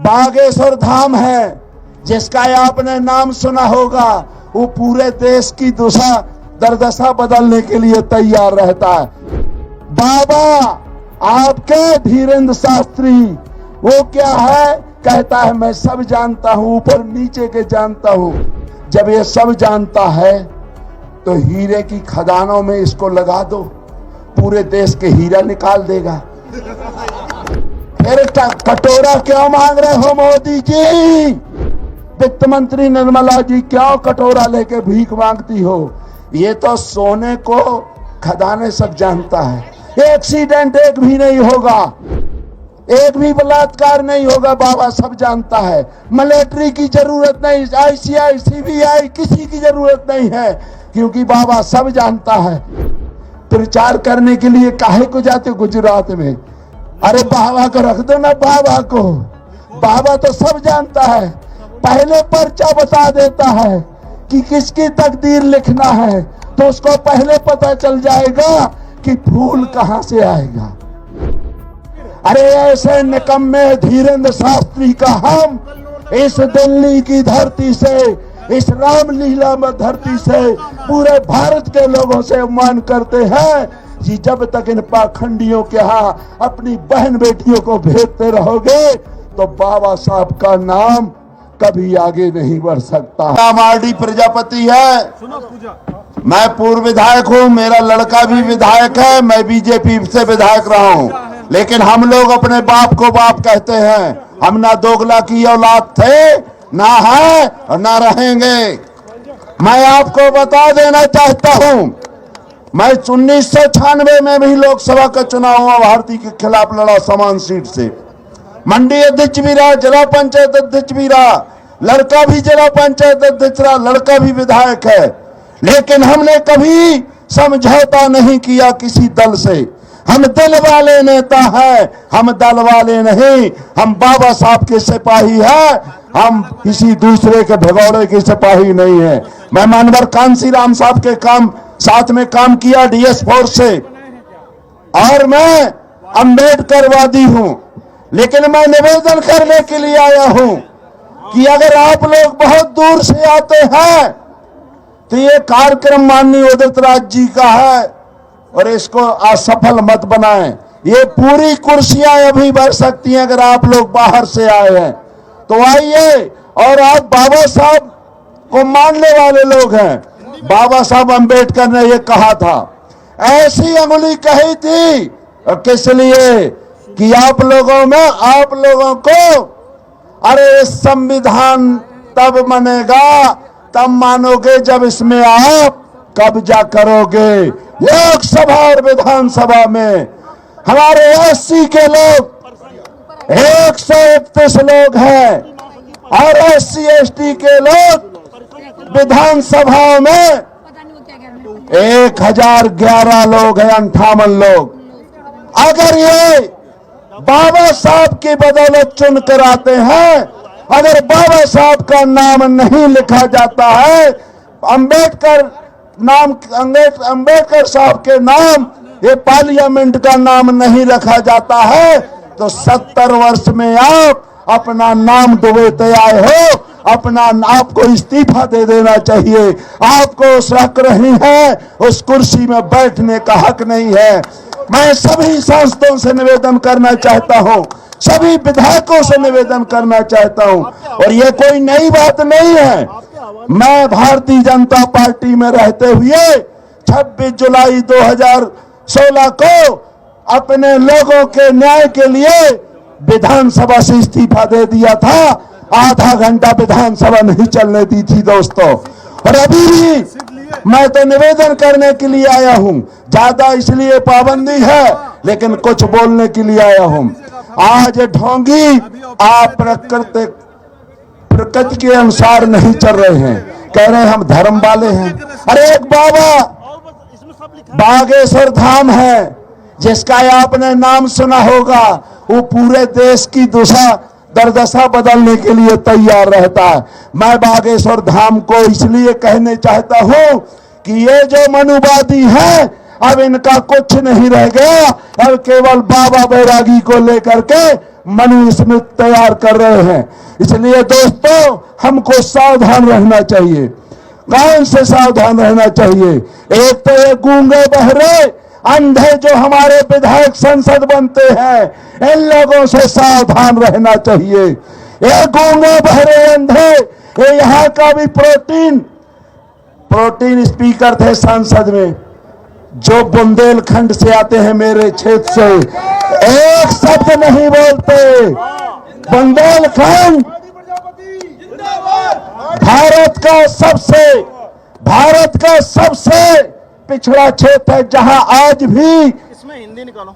बागेश्वर धाम है जिसका आपने नाम सुना होगा, वो पूरे देश की दरदशा बदलने के लिए तैयार रहता है। बाबा आपके धीरेन्द्र शास्त्री वो क्या है, कहता है मैं सब जानता हूं, ऊपर नीचे के जानता हूं। जब ये सब जानता है तो हीरे की खदानों में इसको लगा दो, पूरे देश के हीरा निकाल देगा। फिर कटोरा क्यों मांग रहे हो मोदी जी? वित्त मंत्री निर्मला जी क्यों कटोरा लेके भीख मांगती हो? ये तो सोने को खदाने सब जानता है। एक्सीडेंट एक भी नहीं होगा, एक भी बलात्कार नहीं होगा, बाबा सब जानता है। मिलिट्री की जरूरत नहीं, ICI CBI किसी की जरूरत नहीं है, क्योंकि बाबा सब जानता है। प्रचार करने के लिए काहे को जाते गुजरात में? अरे बाबा को रख दो ना, बाबा को। बाबा तो सब जानता है, पहले पर्चा बता देता है कि किसकी तकदीर लिखना है, तो उसको पहले पता चल जाएगा कि फूल कहां से आएगा। अरे ऐसे निकम्मे धीरेन्द्र शास्त्री का हम इस दिल्ली की धरती से, इस रामलीला में धरती से पूरे भारत के लोगों से मान करते हैं कि जब तक इन पाखंडियों के यहाँ अपनी बहन बेटियों को भेजते रहोगे तो बाबा साहब का नाम कभी आगे नहीं बढ़ सकता। RD प्रजापति है, मैं पूर्व विधायक हूँ, मेरा लड़का भी विधायक है, मैं बीजेपी से विधायक रहा हूँ, लेकिन हम लोग अपने बाप को बाप कहते हैं। हम ना दोगला की औलाद थे, ना है और ना रहेंगे। मैं आपको बता देना चाहता हूँ, मैं 1996 में भी लोकसभा का चुनाव भारती के खिलाफ लड़ा, समान सीट से। मंडी अध्यक्ष भी रहा, जिला पंचायत अध्यक्ष भी रहा, लड़का भी जिला पंचायत अध्यक्ष रहा, लड़का भी विधायक है। लेकिन हमने कभी समझौता नहीं किया किसी दल से। हम दिल वाले नेता हैं, हम दल वाले नहीं। हम बाबा साहब के सिपाही हैं, हम किसी दूसरे के भगौड़े के सिपाही नहीं है। मैं मानवर कांसी राम साहब के साथ में काम किया DS फोर्स से, और मैं अम्बेडकरवादी हूं। लेकिन मैं निवेदन करने के लिए आया हूं कि अगर आप लोग बहुत दूर से आते हैं तो ये कार्यक्रम माननीय उदित राज जी का है, और इसको असफल मत बनाएं। ये पूरी कुर्सियां अभी भर सकती हैं अगर आप लोग बाहर से आए हैं तो आइए। और आप बाबा साहब को मानने वाले लोग हैं। बाबा साहब अम्बेडकर ने ये कहा था, ऐसी अंगुली कही थी, किस लिए? कि आप लोगों को अरे संविधान तब बनेगा, तब मानोगे जब इसमें आप कब्जा करोगे। लोकसभा और विधानसभा में हमारे 80 के लोग 131 लोग हैं, और SC ST के लोग विधानसभा में 1011 लोग हैं, 58 लोग। अगर ये बाबा साहब की बदौलत चुन कर आते हैं, अगर बाबा साहब का नाम नहीं लिखा जाता है, अंबेडकर साहब के नाम ये पार्लियामेंट का नाम नहीं रखा जाता है, तो 70 वर्ष में आप अपना नाम डुबोते आए हो। अपना आपको इस्तीफा दे देना चाहिए। आपको उस हक नहीं है, उस कुर्सी में बैठने का हक नहीं है। मैं सभी सांसदों से निवेदन करना चाहता हूं, सभी विधायकों से निवेदन करना चाहता हूं, और ये कोई नई बात नहीं है। मैं भारतीय जनता पार्टी में रहते हुए 26 जुलाई 2016 को अपने लोगों के न्याय के लिए विधानसभा से इस्तीफा दे दिया था। आधा घंटा विधानसभा नहीं चलने दी थी दोस्तों। और अभी भी मैं तो निवेदन करने के लिए आया हूं, ज्यादा इसलिए पाबंदी है, लेकिन कुछ बोलने के लिए आया हूं। आज ढोंगी आप प्रकृति के अनुसार नहीं चल रहे हैं, कह रहे हैं हम धर्म वाले हैं। अरे एक बाबा बागेश्वर धाम है जिसका आपने नाम सुना होगा, वो पूरे देश की दरदशा बदलने के लिए तैयार रहता है। मैं बागेश्वर धाम को इसलिए कहने चाहता हूं कि ये जो मनुवादी हैं, अब इनका कुछ नहीं रह गया। अब केवल बाबा बैरागी को लेकर के मनुस्मृति तैयार कर रहे हैं। इसलिए दोस्तों, हमको सावधान रहना चाहिए। कौन से सावधान रहना चाहिए? एक तो ये गूंगे बहरे अंधे जो हमारे विधायक संसद बनते हैं, इन लोगों से सावधान रहना चाहिए। ये गूंगे बहरे अंधे, ये यहाँ का भी प्रोटीन स्पीकर थे संसद में, जो बुंदेलखंड से आते हैं, मेरे क्षेत्र से, एक शब्द नहीं बोलते। बुंदेलखंड भारत का सबसे पिछड़ा क्षेत्र है, जहां आज भी इसमें हिंदी निकालो,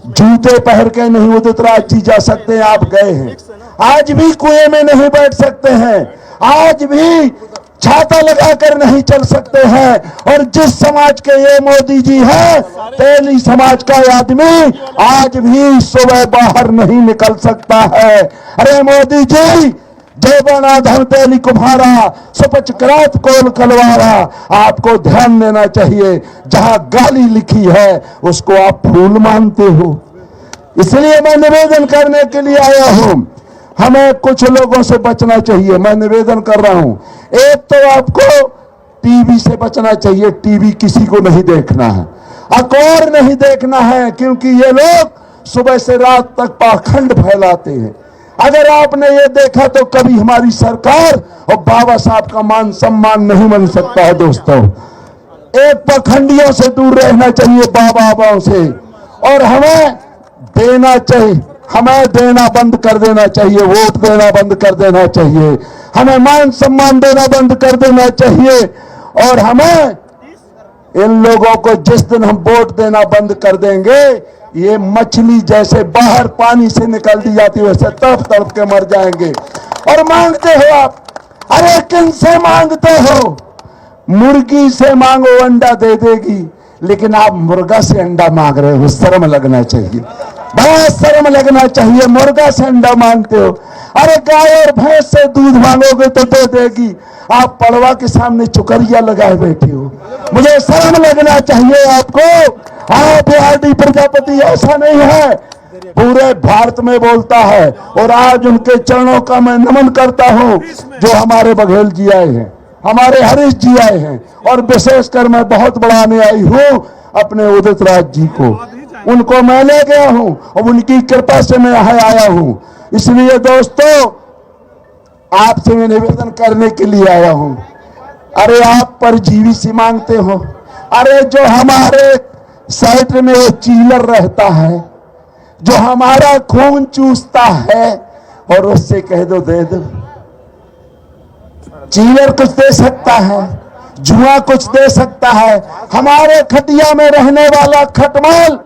जूते पहन के नहीं उदित राज जी जा सकते हैं। आप गए हैं, आज भी कुएं में नहीं बैठ सकते हैं, आज भी छाता लगाकर नहीं चल सकते हैं। और जिस समाज के ये मोदी जी हैं, तेली समाज का आदमी आज भी सुबह बाहर नहीं निकल सकता है। अरे मोदी जी, जय बनाधन तेली कुम्हारा, सुपचक्रात कोल कलवारा, आपको ध्यान देना चाहिए। जहां गाली लिखी है उसको आप फूल मानते हो। इसलिए मैं निवेदन करने के लिए आया हूं, हमें कुछ लोगों से बचना चाहिए। मैं निवेदन कर रहा हूं, एक तो आपको टीवी से बचना चाहिए, टीवी किसी को नहीं देखना है, अखबार नहीं देखना है, क्योंकि ये लोग सुबह से रात तक पाखंड फैलाते हैं। अगर आपने ये देखा तो कभी हमारी सरकार और बाबा साहब का मान सम्मान नहीं बन सकता है। दोस्तों, एक पाखंडियों से दूर रहना चाहिए, बाबाओं से, और हमें देना चाहिए, हमें देना बंद कर देना चाहिए, वोट देना बंद कर देना चाहिए, हमें मान सम्मान देना बंद कर देना चाहिए। और हमें इन लोगों को जिस दिन हम वोट देना बंद कर देंगे, ये मछली जैसे बाहर पानी से निकल दी जाती है, वैसे तड़प तड़प के मर जाएंगे। और मांगते हो आप, अरे किन से मांगते हो? मुर्गी से मांगो अंडा दे देगी, लेकिन आप मुर्गा से अंडा मांग रहे हो। शर्म लगना चाहिए, बहुत शर्म लगना चाहिए। मुर्गा से अंडा मांगते हो। अरे गाय और भैंस से दूध मांगोगे तो दे देगी, आप पड़वा के सामने चुकरिया लगाए बैठे हो। मुझे शर्म लगना चाहिए आपको। आप बिहारी प्रजापति ऐसा नहीं है, पूरे भारत में बोलता है। और आज उनके चरणों का मैं नमन करता हूं, जो हमारे बघेल जी आए हैं, हमारे हरीश जी आए हैं, और विशेषकर मैं बहुत बढ़ाने आई हूं अपने उदित राज जी को। उनको मैं ले गया हूं और उनकी कृपा से मैं यहाँ आया हूं। इसलिए दोस्तों, आपसे मैं निवेदन करने के लिए आया हूं। अरे आप परजीवी सी मांगते हो। अरे जो हमारे साइड में वो चीलर रहता है, जो हमारा खून चूसता है, और उससे कह दो दे दो। चीलर कुछ दे सकता है, जुआ कुछ दे सकता है, हमारे खटिया में रहने वाला खटमल,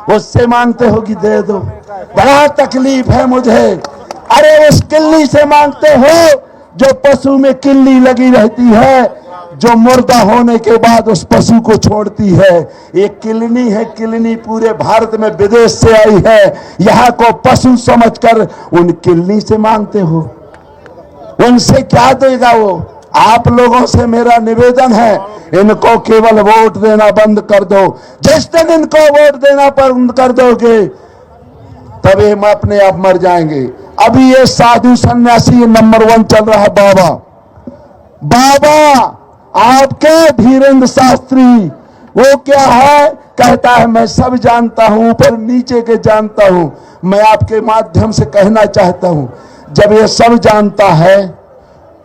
उससे मांगते हो कि दे दो। बड़ा तकलीफ है मुझे। अरे उस किल्ली से मांगते हो जो पशु में किल्ली लगी रहती है, जो मुर्दा होने के बाद उस पशु को छोड़ती है। एक किलनी है, किलनी पूरे भारत में विदेश से आई है, यहाँ को पशु समझकर उन किलनी से मांगते हो। उनसे क्या देगा वो? आप लोगों से मेरा निवेदन है, इनको केवल वोट देना बंद कर दो। जिस दिन इनको वोट देना बंद कर दोगे, तभी हम अपने आप मर जाएंगे। अभी ये साधु सन्यासी नंबर 1 चल रहा है, बाबा आपके धीरेन्द्र शास्त्री। वो क्या है? कहता है मैं सब जानता हूं, ऊपर नीचे के जानता हूं। मैं आपके माध्यम से कहना चाहता हूं, जब ये सब जानता है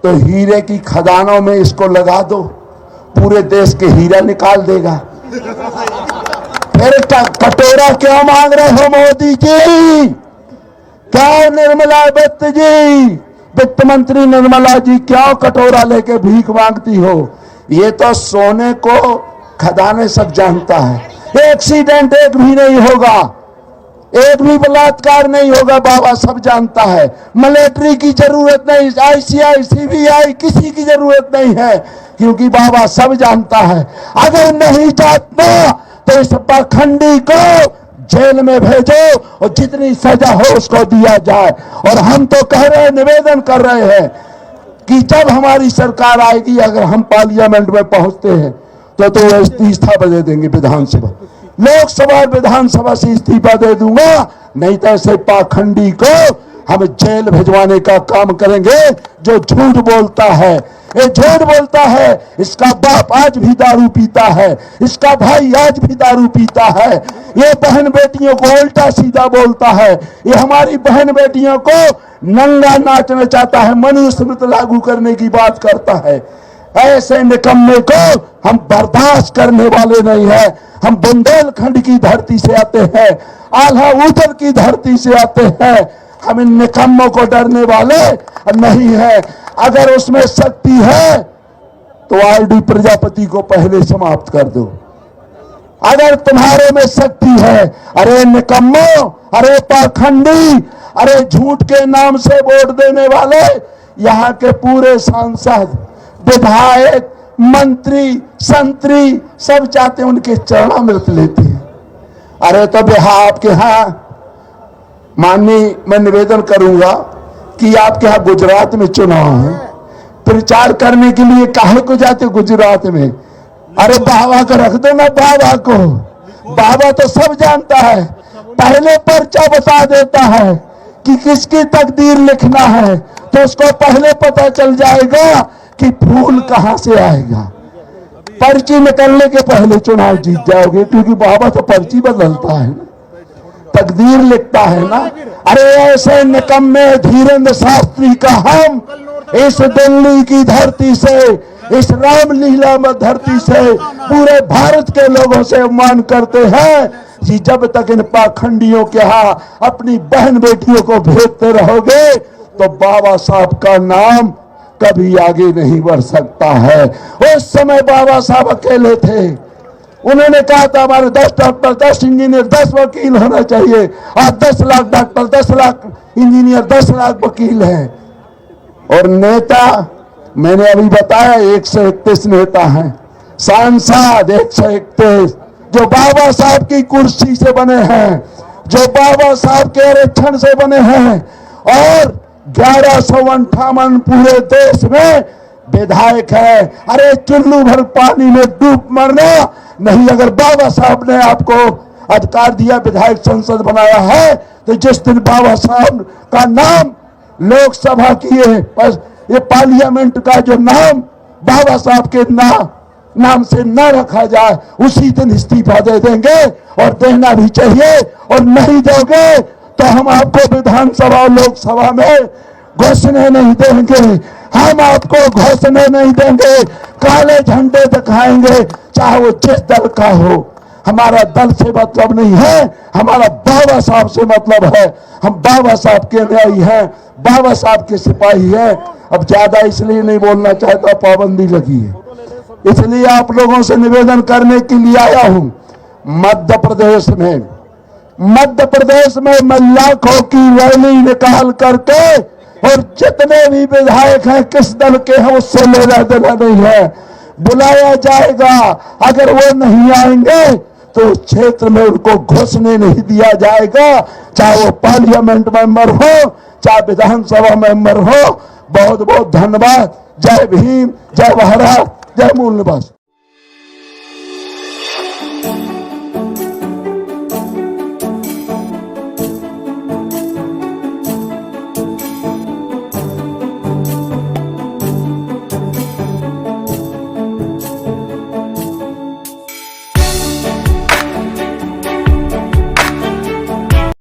तो हीरे की खदानों में इसको लगा दो, पूरे देश के हीरा निकाल देगा। फिर कटोरा क्यों मांग रहे हो मोदी जी? क्या निर्मला वित्त मंत्री निर्मला जी क्यों कटोरा लेके भीख मांगती हो? ये तो सोने को खदाने सब जानता है। एक्सीडेंट एक भी नहीं होगा, एक भी बलात्कार नहीं होगा, बाबा सब जानता है। मिलिट्री की जरूरत नहीं, ICI CBI किसी की जरूरत नहीं है, क्योंकि बाबा सब जानता है। अगर नहीं जानता तो इस पाखंडी को जेल में भेजो और जितनी सजा हो उसको दिया जाए। और हम तो कह रहे हैं, निवेदन कर रहे हैं कि जब हमारी सरकार आएगी, अगर हम पार्लियामेंट में पहुंचते हैं तो वो इस्तीफा दे देंगे विधानसभा। लोकसभा विधानसभा से इस्तीफा दे दूंगा, नहीं तो ऐसे पाखंडी को हम जेल भिजवाने का काम करेंगे जो झूठ बोलता है। ये झूठ बोलता है, इसका बाप आज भी दारू पीता है, इसका भाई आज भी दारू पीता है, ये बहन बेटियों को उल्टा सीधा बोलता है, ये हमारी बहन बेटियों को नंगा नाचना चाहता है, मनुस्मृति लागू करने की बात करता है। ऐसे निकम्मे को हम बर्दाश्त करने वाले नहीं है। हम बुंदेलखंड की धरती से आते हैं, आल्हा ऊधर की धरती से आते हैं। हम इन निकम्मों को डरने वाले नहीं है। अगर उसमें शक्ति है तो आरडी प्रजापति को पहले समाप्त कर दो। अगर तुम्हारे में शक्ति है, अरे निकम्मो, अरे पाखंडी, अरे झूठ के नाम से वोट देने वाले, यहाँ के पूरे सांसद, विधायक, मंत्री, संतरी सब चाहते हैं उनके चरणामृत लेते हैं। अरे तो बिहार आपके यहाँ माननीय, मैं निवेदन करूंगा कि आपके यहाँ गुजरात में चुनाव है, प्रचार करने के लिए काहे को जाते गुजरात में? अरे बाबा को रख दो ना, बाबा को। बाबा तो सब जानता है, पहले पर्चा बता देता है कि किसकी तकदीर लिखना है, तो उसको पहले पता चल जाएगा कि फूल कहां से आएगा। पर्ची निकलने के पहले चुनाव जीत जाओगे, क्योंकि बाबा तो पर्ची बदलता है, तकदीर लिखता है ना। अरे ऐसे निकम्मे धीरेन्द्र शास्त्री का हम इस दिल्ली की धरती से, इस रामलीला में धरती से पूरे भारत के लोगों से अपमान करते हैं कि जब तक इन पाखंडियों के यहाँ अपनी बहन बेटियों को भेजते रहोगे तो बाबा साहब का नाम कभी आगे नहीं बढ़ सकता है। उस समय बाबा साहब अकेले थे, उन्होंने कहा था हमारे 10 डॉक्टर, 10 इंजीनियर, 10 वकील होना चाहिए। आज 10 लाख डॉक्टर, 10 लाख इंजीनियर, 10 लाख वकील हैं। और नेता मैंने अभी बताया 131 नेता हैं, सांसद 131 जो बाबा साहब की कुर्सी से बने हैं, जो बाबा साहब के आरक्षण से बने हैं, और 1158 पूरे देश में विधायक है। अरे चुल्लू भर पानी में डूब मरना नहीं। अगर बाबा साहब ने आपको अधिकार दिया, विधायक संसद बनाया है, तो जिस दिन बाबा साहब का नाम लोकसभा की ये पार्लियामेंट का जो नाम बाबा साहब के नाम से न रखा जाए, उसी दिन इस्तीफा दे देंगे, और देना भी चाहिए। और नहीं दोगे तो हम आपको विधानसभा और लोकसभा में घुसने नहीं देंगे, हम आपको घुसने नहीं देंगे। काले झंडे दिखाएंगे, चाहे वो जिस दल का हो। हमारा दल से मतलब नहीं है, हमारा बाबा साहब से मतलब है। हम बाबा साहब के अनुयायी हैं, बाबा साहब के सिपाही हैं। अब ज्यादा इसलिए नहीं बोलना चाहता, पाबंदी लगी है, इसलिए आप लोगों से निवेदन करने के लिए आया हूं। मध्य प्रदेश में मैं लाखों की रैली निकाल करके, और जितने भी विधायक हैं किस दल के हैं उससे लेना देना नहीं है, बुलाया जाएगा। अगर वो नहीं आएंगे तो क्षेत्र में उनको घुसने नहीं दिया जाएगा, चाहे वो पार्लियामेंट मेंबर हो, चाहे विधानसभा मेंबर हो। बहुत बहुत धन्यवाद। जय भीम, जय भारत, जय मूल निवास।